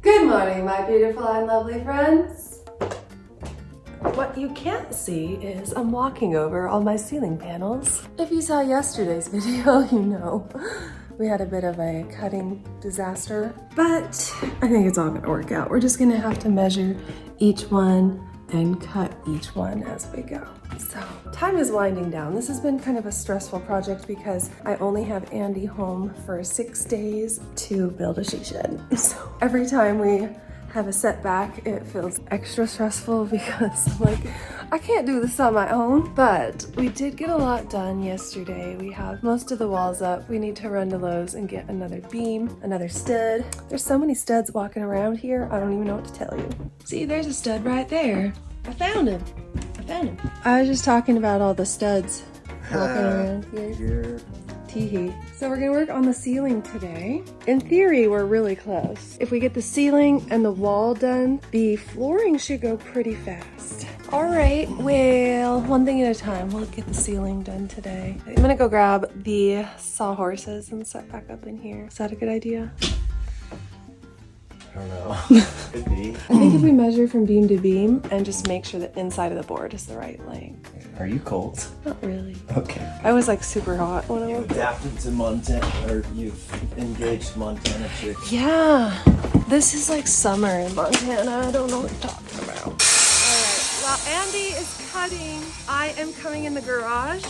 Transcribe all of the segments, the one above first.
Good morning, my beautiful and lovely friends. What you can't see is I'm walking over all my ceiling panels. If you saw yesterday's video, you know we had a bit of a cutting disaster, but I think it's all gonna work out. We're just gonna have to measure each one and cut each one as we go. So time is winding down. This has been kind of a stressful project because I only have Andy home for 6 days to build a she shed. So every time we have a setback, it feels extra stressful because I'm like, I can't do this on my own. But we did get a lot done yesterday. We have most of the walls up. We need to run to Lowe's and get another beam, another stud. There's so many studs walking around here, I don't even know what to tell you. See, there's a stud right there. I found him. I was just talking about all the studs walking around here. Teehee. So we're gonna work on the ceiling today. In theory, we're really close. If we get the ceiling and the wall done, the flooring should go pretty fast. All right, well, one thing at a time. We'll get the ceiling done today. I'm gonna go grab the sawhorses and set back up in here. Is that a good idea? I don't know. Could be. I think if we measure from beam to beam and just make sure the inside of the board is the right length. Are you cold? Not really. Okay. I was like super hot when I You've woke up. adapted to Montana, or you've engaged Montana chicks. Yeah, this is like summer in Montana. I don't know what you're talking about. All right, while Andy is cutting, I am coming in the garage,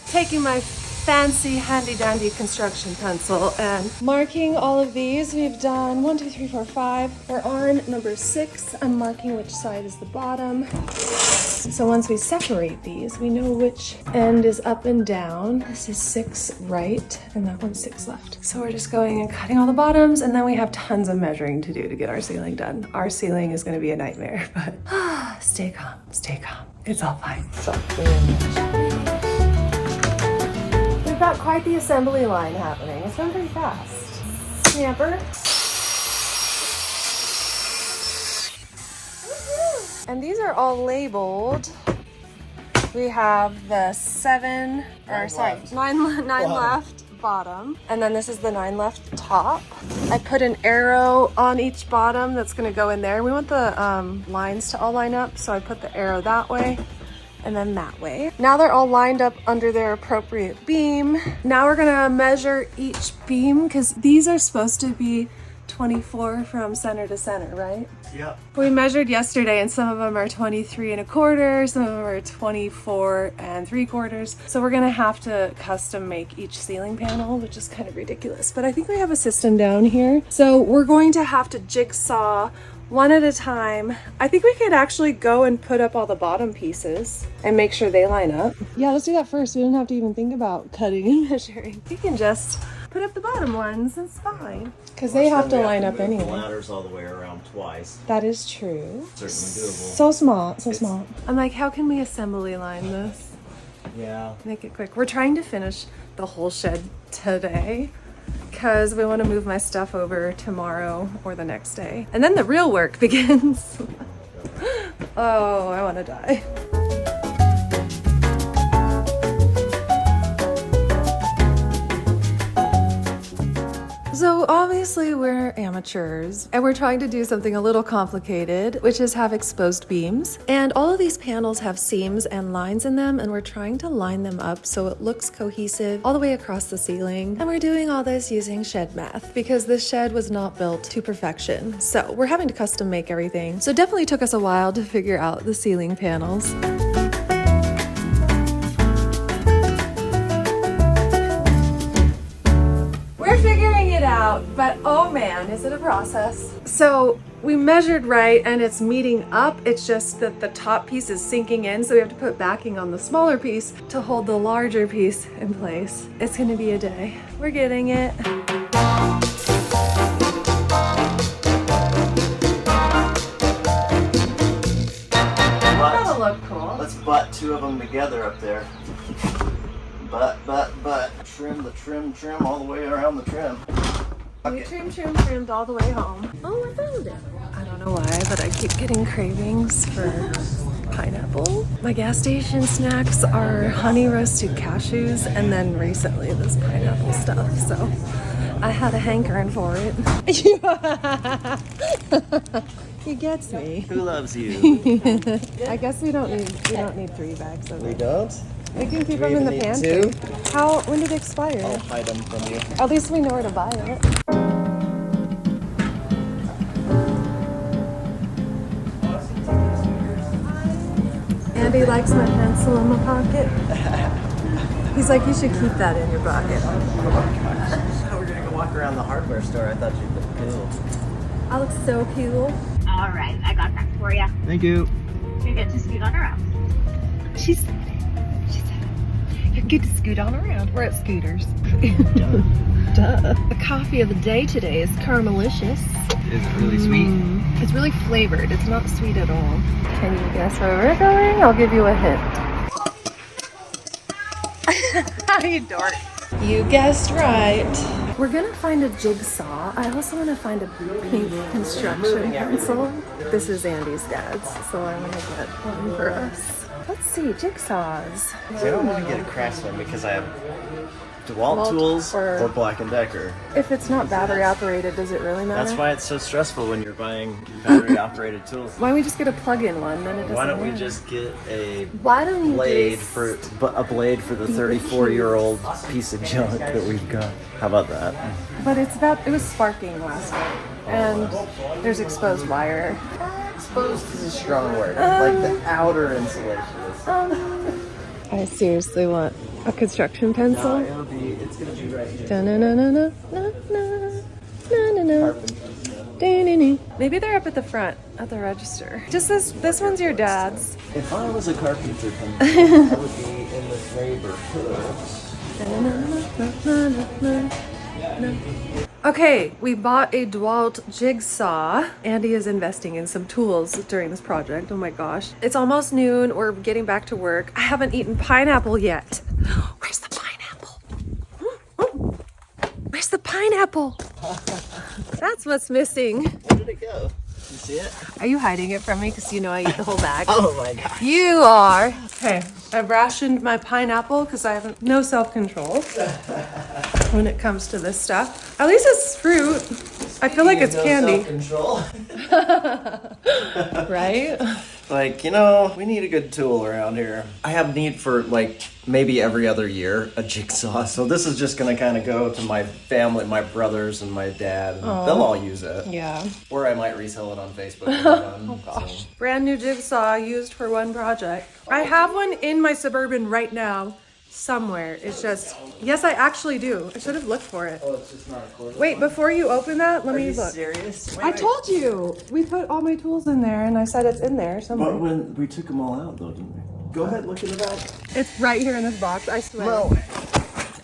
taking my fancy handy dandy construction pencil and marking all of these. We've done 1, 2, 3, 4, 5. We're on number 6. I'm marking which side is the bottom. So once we separate these, we know which end is up and down. This is 6 right, and that one's 6 left. So we're just going and cutting all the bottoms, and then we have tons of measuring to do to get our ceiling done. Our ceiling is gonna be a nightmare, but stay calm, stay calm. It's all fine. We've got quite the assembly line happening. It's going pretty fast. Snapper. And these are all labeled. We have the 9 left bottom. And then this is the 9 left top. I put an arrow on each bottom that's gonna go in there. We want the lines to all line up, so I put the arrow that way and then that way. Now they're all lined up under their appropriate beam. Now we're gonna measure each beam because these are supposed to be 24 from center to center, right? Yep. We measured yesterday and some of them are 23 1/4, some of them are 24 3/4. So we're gonna have to custom make each ceiling panel, which is kind of ridiculous. But I think we have a system down here. So we're going to have to jigsaw one at a time. I think we could actually go and put up all the bottom pieces and make sure they line up. Yeah, let's do that first. We don't have to even think about cutting and measuring. We can just put up the bottom ones, it's fine. Because they have to line up anyway. The ladders all the way around twice. That is true. Certainly doable. So smart, so smart. I'm like, how can we assembly line this? Yeah. Make it quick. We're trying to finish the whole shed today because we want to move my stuff over tomorrow or the next day. And then the real work begins. Oh, I want to die. So obviously we're amateurs and we're trying to do something a little complicated, which is have exposed beams. And all of these panels have seams and lines in them, and we're trying to line them up so it looks cohesive all the way across the ceiling. And we're doing all this using shed math because this shed was not built to perfection. So we're having to custom make everything. So it definitely took us a while to figure out the ceiling panels. Out, but oh man, is it a process. So we measured right and it's meeting up. It's just that the top piece is sinking in, so we have to put backing on the smaller piece to hold the larger piece in place. It's gonna be a day. We're getting it. That'll look cool. Let's butt 2 of them together up there. Butt. Trim the trim all the way around the trim. We trimmed all the way home. Oh, I found it. I don't know why, but I keep getting cravings for pineapple. My gas station snacks are honey roasted cashews and then recently this pineapple stuff. So I had a hankering for it. He gets me. Who loves you? I guess we don't need 3 bags of it. We don't? We can keep Do we them in the even pantry. need 2? When did it expire? I'll hide them from you. At least we know where to buy it. Andy likes my pencil in my pocket. He's like, you should keep that in your pocket. Oh my gosh. We're gonna go walk around the hardware store. I thought you'd look cool. I look so cool. All right, I got that for you. Thank you. You get to scoot on around. She said you're good to scoot on around. We're at Scooters. Duh. The coffee of the day today is Caramelicious. Is it really sweet? It's really flavored. It's not sweet at all. Can you guess where we're going? I'll give you a hint. You dork. You guessed right. We're gonna find a jigsaw. I also want to find a pink construction pencil. This is Andy's dad's, so I want to get one for us. Let's see, jigsaws. See, I don't want to get a Craftsman because I have DeWalt tools or Black & Decker. If it's not battery operated, does it really matter? That's why it's so stressful when you're buying battery operated tools. Why don't we just get a plug-in one? Then it doesn't Why don't we matter. just get a Why don't you blade just... for a blade for the 34-year-old piece of junk that we've got? How about that? But it was sparking last night, and there's exposed wire. Exposed is a strong word. Like the outer insulation is. I seriously want a construction pencil. No, it's gonna be right here. Maybe they're up at the front at the register. Just this one's your dad's. If I was a carpenter, I would be in this neighborhood. Okay, we bought a DeWalt jigsaw. Andy is investing in some tools during this project. Oh my gosh. It's almost noon. We're getting back to work. I haven't eaten pineapple yet. Where's the pineapple? Where's the pineapple? That's what's missing. Where did it go? You see it? Are you hiding it from me? Because you know I eat the whole bag. Oh my god. You are. Okay, I've rationed my pineapple because I have no self-control when it comes to this stuff. At least it's fruit. I feel like it's candy. Self-control. Right? Like, we need a good tool around here. I have need for like maybe every other year a jigsaw. So this is just gonna kind of go to my family, my brothers and my dad. And they'll all use it. Yeah. Or I might resell it on Facebook. Oh gosh. Brand new jigsaw used for one project. I have one in my Suburban right now somewhere. It's just, yes, I actually do. I should have looked for it. Oh, it's just not a quarter. Wait, before you open that, let Are me you look. serious? I told you. We put all my tools in there and I said it's in there somewhere. But when we took them all out though, didn't we? Go ahead, look in the back. It's right here in this box, I swear. No.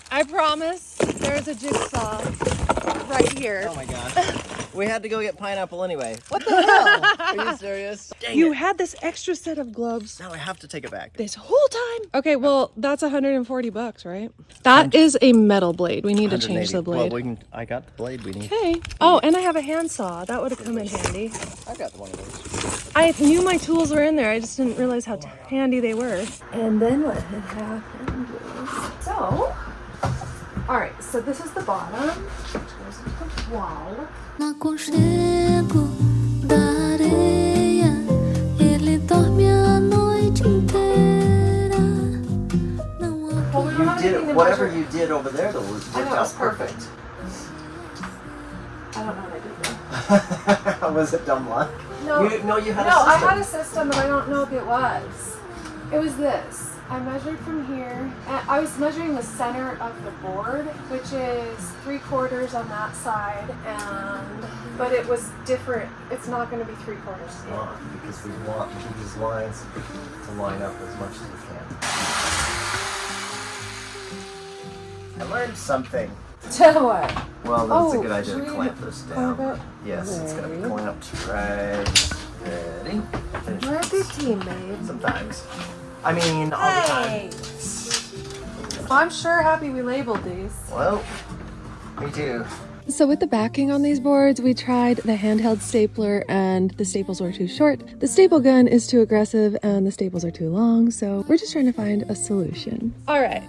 I promise there's a jigsaw right here. Oh my god. We had to go get pineapple anyway. What the hell? Are you serious? Dang You it. had this extra set of gloves Now I have to take it back. this whole time. Okay, well, that's $140, right? That is a metal blade. We need to change the 180. blade. Well, I got the blade we need. Okay. Oh, and I have a handsaw. That would have come in handy. I got one of those. I knew my tools were in there. I just didn't realize how handy they were. And then what had happened was... So... Alright, so this is the bottom. Here's the wall. No aconchego da areia, ele dorme a noite inteira. You did whatever you did over there though worked I know, it out was perfect. I don't know what I did there. Was it dumb luck? No, you had a system. I had a system, but I don't know if it was. It was this. I measured from here. I was measuring the center of the board, which is 3/4 on that side, but it was different. It's not going to be 3/4. Because we want these lines to line up as much as we can. I learned something. To what? Well, that's a Oh, good idea should to we clamp this clamp down. it? Yes, it's going to be Ready? clamped right. Ready? Finish. We're a big team, babe. Sometimes. I mean, all the time. Hey! I'm sure happy we labeled these. Well, me too. So with the backing on these boards, we tried the handheld stapler and the staples were too short. The staple gun is too aggressive and the staples are too long. So we're just trying to find a solution. All right,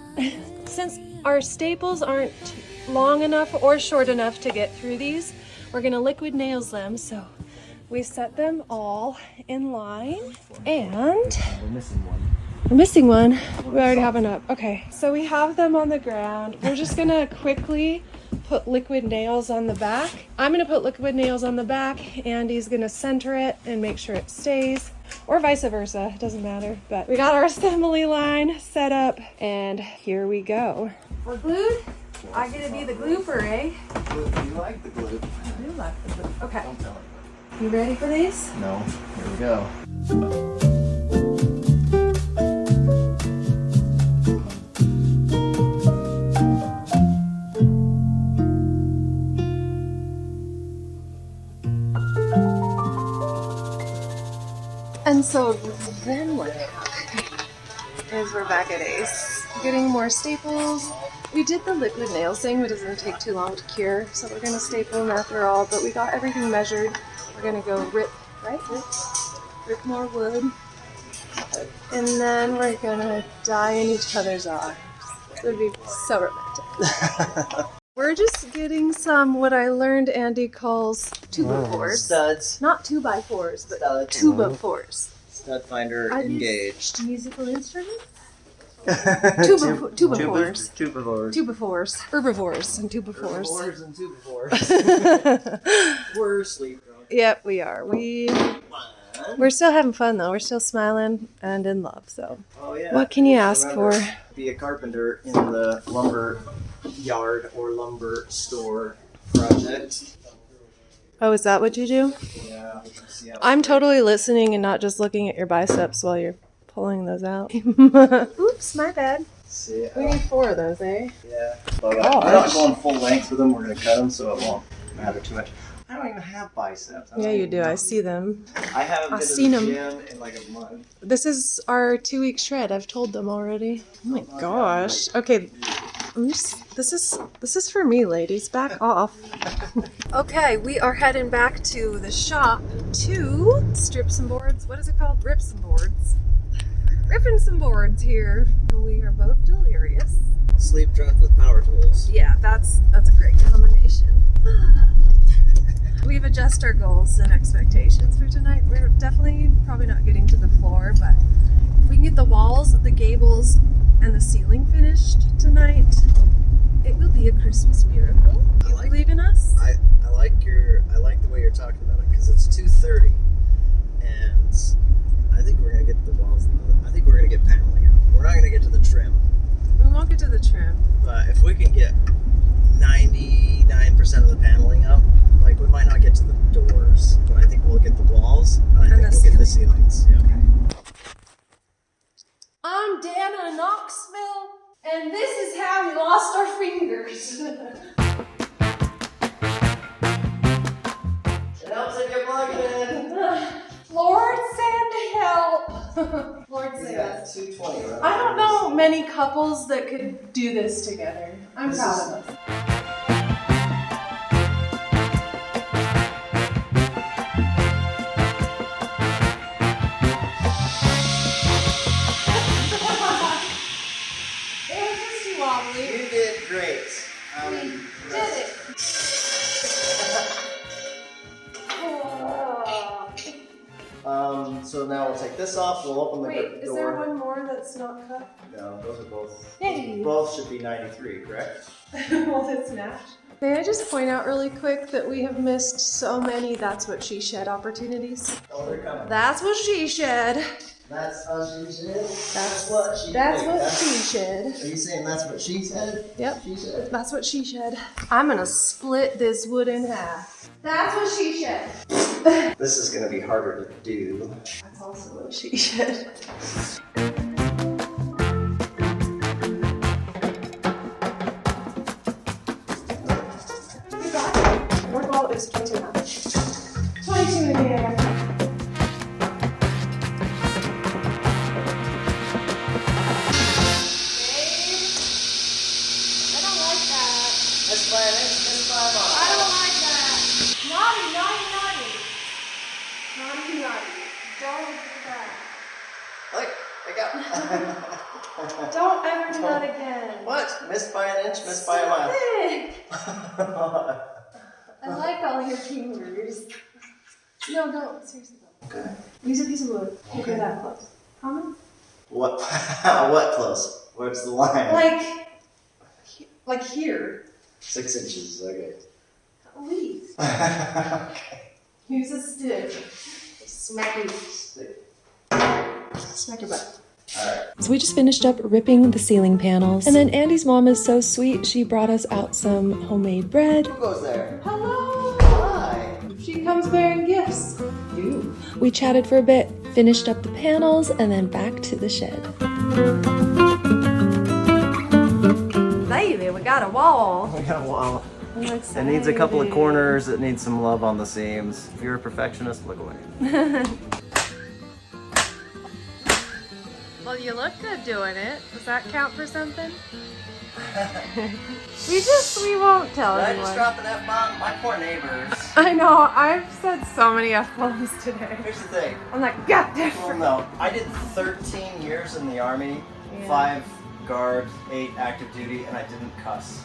since our staples aren't long enough or short enough to get through these. We're gonna liquid nails them, so we set them all in line, and We're missing one. we're missing one. We already have one up. Okay, so we have them on the ground. We're just gonna quickly put liquid nails on the back. I'm gonna put liquid nails on the back. Andy's gonna center it and make sure it stays, or vice versa, it doesn't matter. But we got our assembly line set up, and here we go. We're glued. I get to be the glooper, eh? You like the glue? I do like the glue. Okay, Don't tell anybody. you ready for these? No. Here we go. And so then what happened is we're back at Ace, getting more staples. We did the liquid nails thing, but it doesn't take too long to cure, so we're gonna staple them after all, but we got everything measured. We're gonna go rip, right? Rip more wood. And then we're gonna die in each other's arms. It would be so romantic. We're just getting some, what I learned Andy calls 2x4s. Studs. Not 2x4s, but Studs. 2x4s. Stud finder Are these engaged. musical instruments? Two befores. Two befores. Two befores. Herbivores and two befores. Herbivores and two befores. We're sleep drunk. Yep, we are. We're still having fun though. We're still smiling and in love. So, Oh, yeah. what can you ask for? Be a carpenter in the lumber yard or lumber store project. Oh, is that what you do? Yeah. See how I'm totally listening and not just looking at your biceps while you're pulling those out. Oops, my bad. See, We need 4 of those, eh? yeah. But we're not going full length with them. We're going to cut them so it won't matter too much. I don't even have biceps. Yeah, you do. I see them. I haven't I've been seen to the 'em. gym in like a month. This is our 2-week shred. I've told them already. Oh my gosh. Okay, this is for me, ladies. Back off. Okay, we are heading back to the shop to strip some boards. What is it called? Rip some boards. Ripping some boards here. We are both delirious. Sleep drunk with power tools. Yeah, that's a great combination. We've adjusted our goals and expectations for tonight. We're definitely probably not getting to the floor, but if we can get the walls, the gables, and the ceiling finished tonight, it will be a Christmas miracle. You believe in us? I like the way you're talking about it because it's 2:30, and I think we're gonna get the walls. I think we're gonna get paneling out. We're not gonna get to the trim, We won't get to the trim. but if we can get 99% of the paneling up, like we might not get to the doors, but I think we'll get the walls, and I think we'll get the ceilings. Yeah. I'm Danna Knoxville, and this is how we lost our fingers. It helps if you plug it in. Lord, send help. Lord, We save got us. 220 right I don't know many couples that could do this together. I'm proud of us. It was just too wobbly. You did great. We did it. So now we'll take this off. We'll open the Wait, door. is there one more that's not cut? No, those are both. Yay. Both should be 93, correct? Well, it's snatched. May I just point out really quick that we have missed so many That's What She Shed opportunities. Oh, they're coming. That's what she shed. That's what she said. That's what she. That's wait, what that's- she shed. Are you saying that's what she said? Yep. She said. That's what she shed. I'm gonna split this wood in half. That's what she shed. This is gonna be harder to do. That's also what she shed. You got it. Your ball is 22 now. 22 in the air. I don't like that. Let's climb on. I don't like that. Naughty, naughty, naughty. Naughty, naughty. Don't like that. Like, I got. Don't ever do that again. What? Missed by an inch, missed by a mile. I like all your fingers. No, don't. Seriously, don't. Okay. Use a piece of wood. Take it that close. How many? What? What close? Where's the line? Like here. 6 inches. Okay. At least. Okay. Use a stick. Smack your stick. Smack your butt. Alright. So we just finished up ripping the ceiling panels. And then Andy's mom is so sweet. She brought us out some homemade bread. Who goes there? Hello! Hi. She comes bearing gifts. Ew. We chatted for a bit, finished up the panels, and then back to the shed. Baby, we got a wall. We got a wall. I'm It excited. needs a couple of corners. It needs some love on the seams. If you're a perfectionist, look away. Well, you look good doing it. Does that count for something? we won't tell Did I anyone. just drop an F-bomb? My poor neighbors. I know, I've said so many F-bombs today. Here's the thing. I'm like, God damn. Well, no. I did 13 years in the Army, 5 guard, 8 active duty, and I didn't cuss.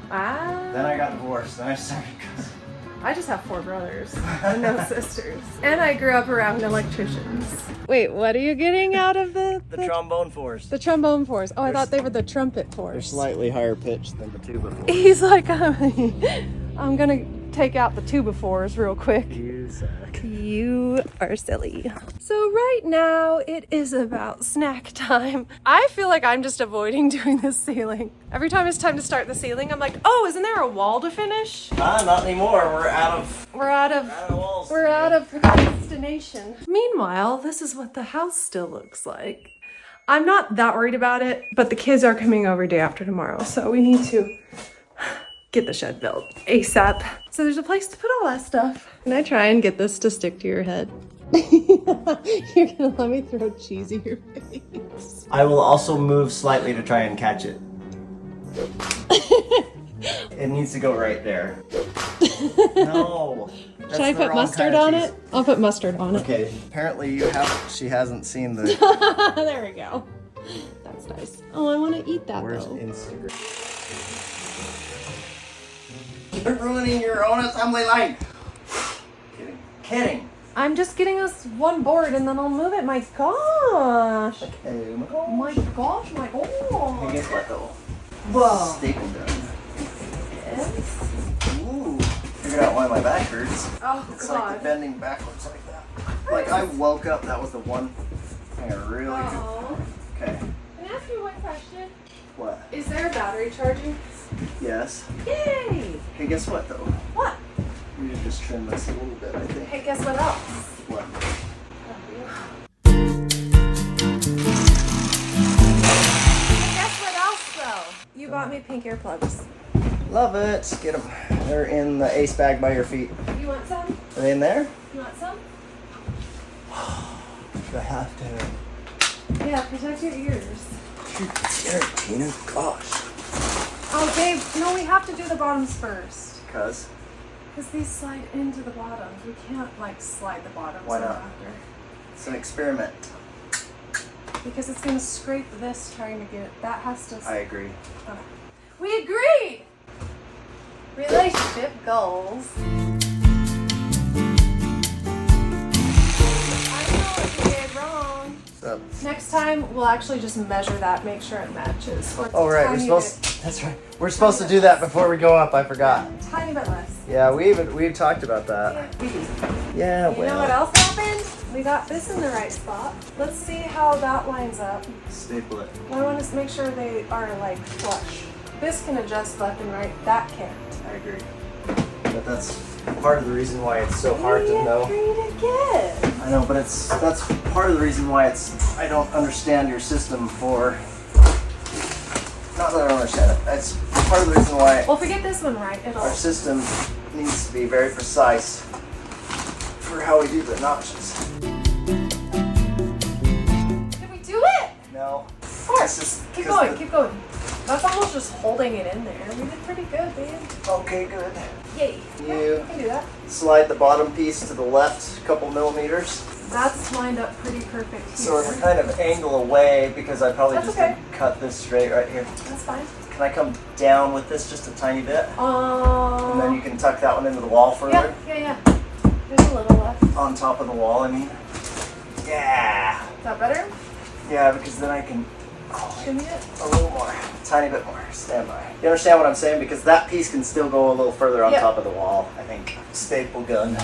Then I got divorced, then I started cussing. I just have 4 brothers and no sisters. And I grew up around electricians. Wait, what are you getting out of the trombone fours. the trombone fours? Oh, I thought they were the trumpet They're fours. slightly higher pitched than the tuba fours. He's like, I'm gonna take out the tuba fours real quick. You suck. You are silly. So right now it is about snack time. I feel like I'm just avoiding doing this ceiling. Every time it's time to start the ceiling, I'm like, oh, isn't there a wall to finish? Not anymore. We're out of walls. We're out of procrastination. Meanwhile, this is what the house still looks like. I'm not that worried about it, but the kids are coming over day after tomorrow, so we need to get the shed built ASAP. So there's a place to put all that stuff. Can I try and get this to stick to your head? You're gonna let me throw cheese in your face. I will also move slightly to try and catch it. It needs to go right there. No. Should I put mustard on it? I'll put mustard on it. Okay, apparently she hasn't seen the... There we go. That's nice. Oh, I want to eat that Where's though. Instagram? You're ruining your own assembly line. Kidding. I'm just getting us one board and then I'll move it. My gosh. Okay. My gosh, my Hey, gosh. guess what though? Whoa. Staple gun. Yes. Ooh. Figured out why my back hurts. Oh, It's like God. the bending backwards like that. Like I woke up, that was the one thing I really do. Oh. Okay. Can I ask you one question? What? Is there a battery charging? Yes. Yay! Hey, guess what though? What? We need to just trim this a little bit, I think. Hey, guess what else? What? Guess what else though? You bought me pink earplugs. Love it. Get them. They're in the ace bag by your feet. You want some? Are they in there? You want some? Do I have to? Yeah, protect your ears. You're scared, Tina. Gosh. Oh, Dave, no, we have to do the bottoms first. Because? Because these slide into the bottoms. We can't, like, slide the bottoms Why not? after. It's an experiment. Because it's going to scrape this trying to get... That has to... I agree. Okay. We agreed! Relationship goals. I know what you did wrong. So, Next time, we'll actually just measure that, make sure it matches. Or it's oh, right. That's right. We're supposed to do that before we go up. I forgot. tiny bit less. Yeah, we've talked about that. Yeah, You know what else happened? We got this in the right spot. Let's see how that lines up. Staple it. I want to make sure they are like flush. This can adjust left and right. That can't. I agree. But that's part of the reason why it's so hard to know. I know, but that's part of the reason why I don't understand your system for. Not that I don't understand it. That's part of the reason why Well, if we get this one right, our system needs to be very precise for how we do the notches. Did we do it? No. Of course. Keep going, keep going. That's almost just holding it in there. We did pretty good, babe. Okay, good. Yay. You Yeah, we can do that. slide the bottom piece to the left a couple millimeters. That's lined up pretty perfect here. So we're kind of angle away because I probably That's just okay. cut this straight right here. That's fine. Can I come down with this just a tiny bit? And then you can tuck that one into the wall further? Yeah. There's a little left. On top of the wall, I mean. Yeah. Is that better? Yeah, because then I can Give me it. a little more, a tiny bit more. Stand by. You understand what I'm saying? Because that piece can still go a little further on top of the wall, I think. Staple gun.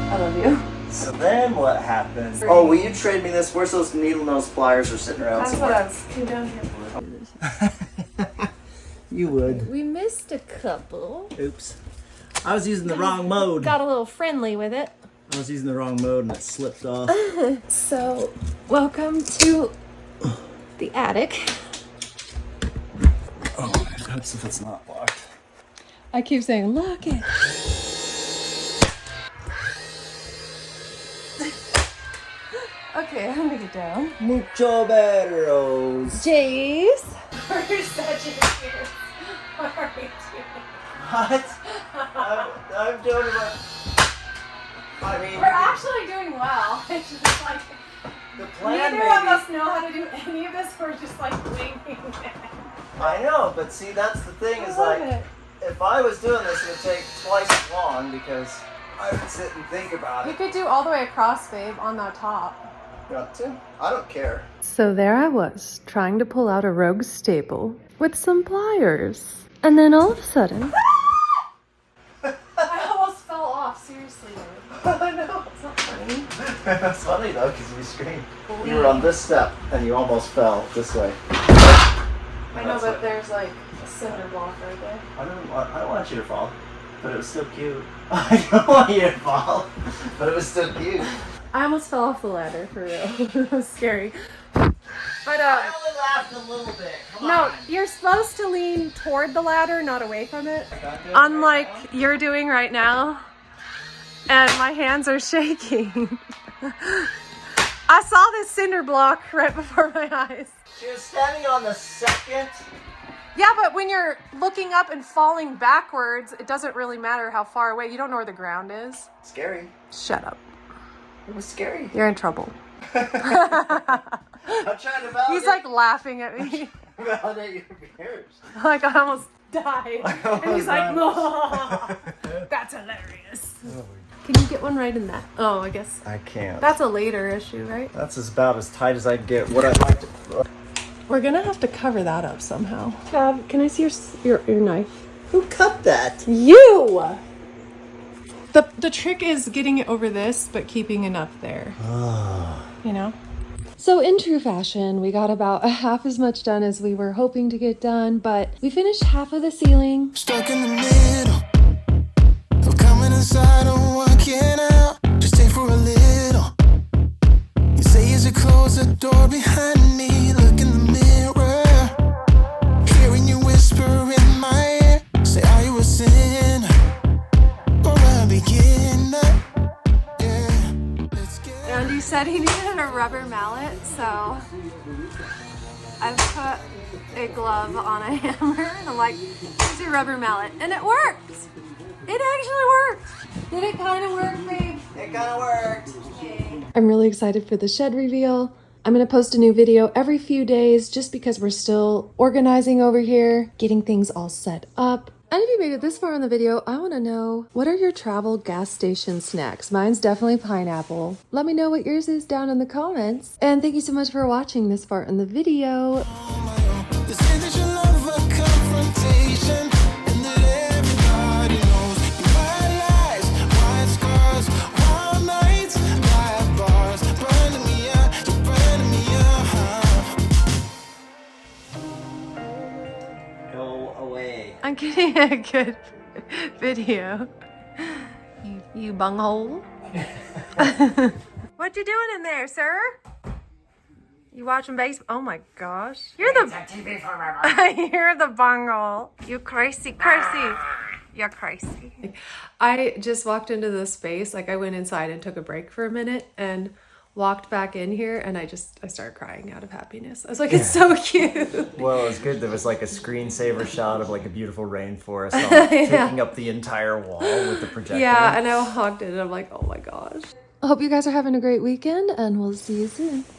I love you. So then what happens? Oh, will you trade me this? Where's those needle nose pliers are sitting around That's somewhere? what I was came down here for. You would. We missed a couple. Oops. I was using the wrong mode. Got a little friendly with it. I was using the wrong mode and it slipped off. So, welcome to the attic. Oh, it helps if it's not locked. I keep saying, lock it. Okay, I'm gonna get down. Mucho better. Jace. We're such a kid. What are we doing? What? I'm doing it. I mean, We're actually doing well. It's just like the plan neither of us know how to do any of this. We're just like winging it. I know, but see, that's the thing is love like, it. if I was doing this, it would take twice as long because I would sit and think about You it. could do all the way across, babe, on the top. You want to? I don't care. So there I was, trying to pull out a rogue staple with some pliers. And then all of a sudden... I almost fell off, seriously. I know. It's not funny. That's funny though, because we screamed. You were on this step and you almost fell this way. I know, but there's like a cinder block right there. I don't want you to fall, but it was still cute. I don't want you to fall, but it was still cute. I almost fell off the ladder, for real. It was scary. But I only laughed a little bit. Come no, on. you're supposed to lean toward the ladder, not away from it. Unlike you're doing right now. And my hands are shaking. I saw this cinder block right before my eyes. She was standing on the second. Yeah, but when you're looking up and falling backwards, it doesn't really matter how far away. You don't know where the ground is. Scary. Shut up. It was scary. You're in trouble. I'm trying to validate. He's like laughing at me. Validate your fears. Like I almost died. And he's like, no. That's hilarious. Can you get one right in that? Oh, I guess. I can't. That's a later issue, right? That's about as tight as I can get. What I'd like to. We're gonna have to cover that up somehow. Gab, can I see your knife? Who cut that? You! The trick is getting it over this, but keeping enough there. You know? So in true fashion, we got about half as much done as we were hoping to get done, but we finished half of the ceiling. Stuck in the middle of coming inside and walking out. Just stay for a little. You say as you close the door behind me, look in the mirror, hearing you whisper in my ear. Say, are you a sinner or a beginner? Yeah, let's get. Andy said he needed a rubber mallet, so I've put a glove on a hammer and I'm like, here's your rubber mallet. And it worked! It actually worked! Did it kind of work, babe? It kind of worked. I'm really excited for the shed reveal. I'm gonna post a new video every few days just because we're still organizing over here, getting things all set up. And if you made it this far in the video, I wanna know, what are your travel gas station snacks? Mine's definitely pineapple. Let me know what yours is down in the comments. And thank you so much for watching this far in the video. They say that you love a confrontation, and that everybody knows you white lies, white scars, wild nights, white bars, burning me up, you're burning me up. Go away. I'm getting a good video. You bunghole. What you doing in there, sir? You watching baseball? Oh my gosh. You're the TV forever. You're the bunghole. You crazy. You're crazy. I just walked into this space, like I went inside and took a break for a minute, and walked back in here and I started crying out of happiness. I was like, it's so cute. Well, it was good. There was like a screensaver shot of like a beautiful rainforest taking up the entire wall with the projector. Yeah, and I walked in and I'm like, oh my gosh. I hope you guys are having a great weekend and we'll see you soon.